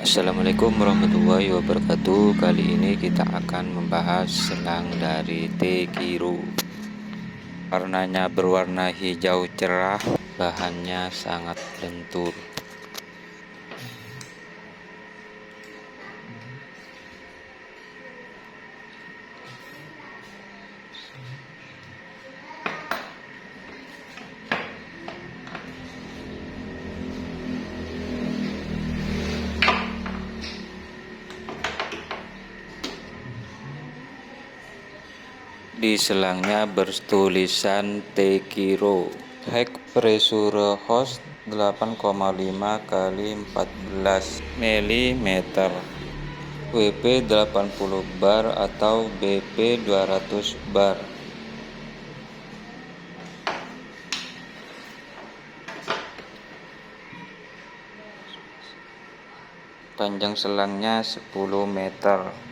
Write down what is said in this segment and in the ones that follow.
Assalamualaikum warahmatullahi wabarakatuh. Kali ini kita akan membahas selang dari Tekiro. Warnanya berwarna hijau cerah, bahannya sangat lentur. Di selangnya bertulisan Tekiro, high pressure hose 8,5 kali 14 mm, WP 80 bar atau BP 200 bar. Panjang selangnya 10 meter.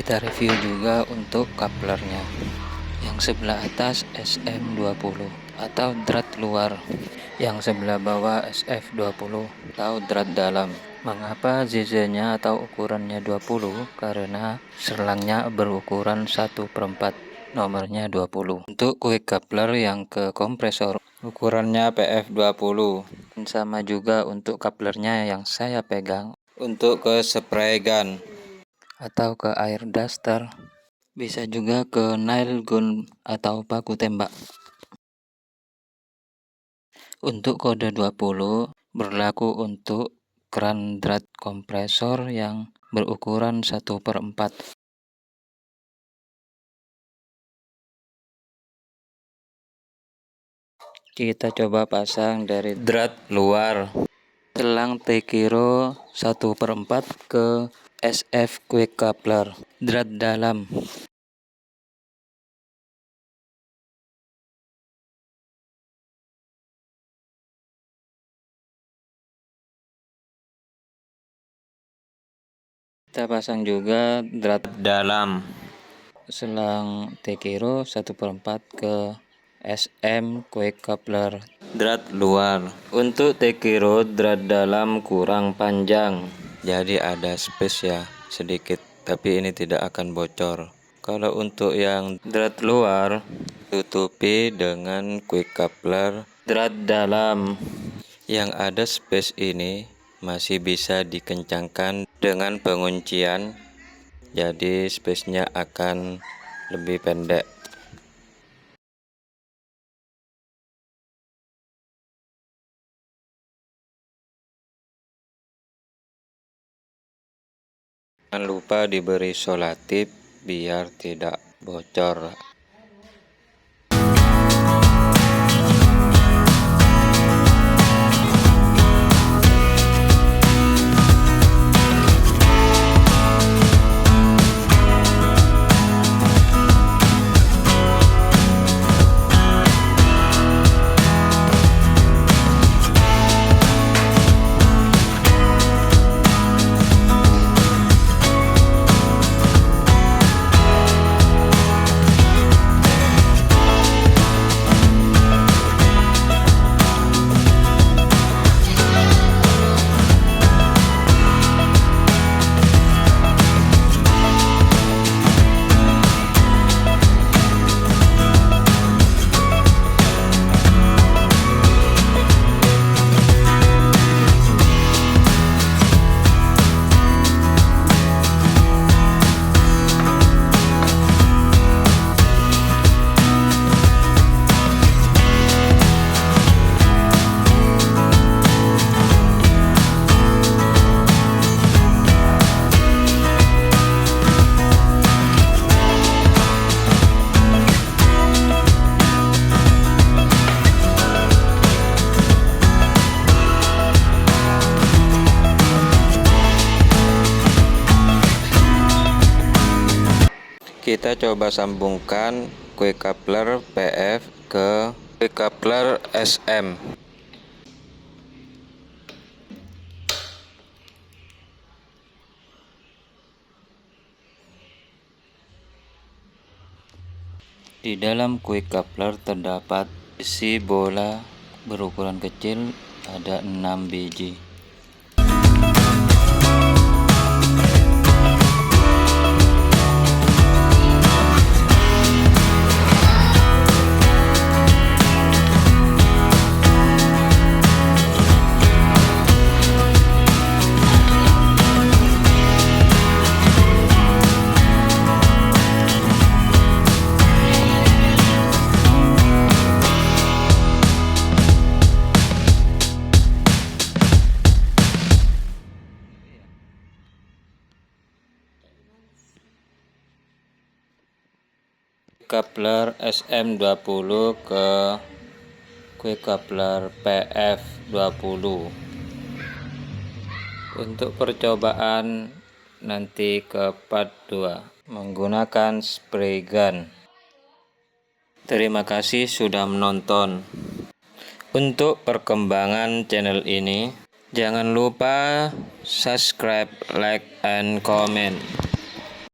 Kita review juga untuk couplernya. Yang sebelah atas SM20 atau drat luar, yang sebelah bawah SF20 atau drat dalam. Mengapa ZZ-nya atau ukurannya 20? Karena selangnya berukuran 1/4, nomornya 20. Untuk quick coupler yang ke kompresor, ukurannya PF20. Sama juga untuk couplernya yang saya pegang. Untuk ke spray gun atau ke air duster, bisa juga ke nail gun atau paku tembak. Untuk kode 20 berlaku untuk keran drat kompresor yang berukuran 1/4. Kita coba pasang dari drat luar selang Tekiro 1/4 ke SF quick coupler drat dalam. Kita pasang juga drat dalam selang Tekiro 1/4 ke SM quick coupler drat luar. Untuk Tekiro drat dalam kurang panjang, jadi ada space ya sedikit, tapi ini tidak akan bocor. Kalau untuk yang drat luar, tutupi dengan quick coupler drat dalam. Yang ada space ini masih bisa dikencangkan dengan penguncian, jadi space-nya akan lebih pendek. Jangan lupa diberi solatif biar tidak bocor. kita coba sambungkan quick coupler PF ke quick coupler SM. Di dalam quick coupler terdapat isi bola berukuran kecil, ada 6 biji. Coupler SM20 ke quick coupler PF20. Untuk percobaan nanti ke part 2 menggunakan spray gun. Terima kasih sudah menonton. Untuk perkembangan channel ini, jangan lupa subscribe, like, and comment.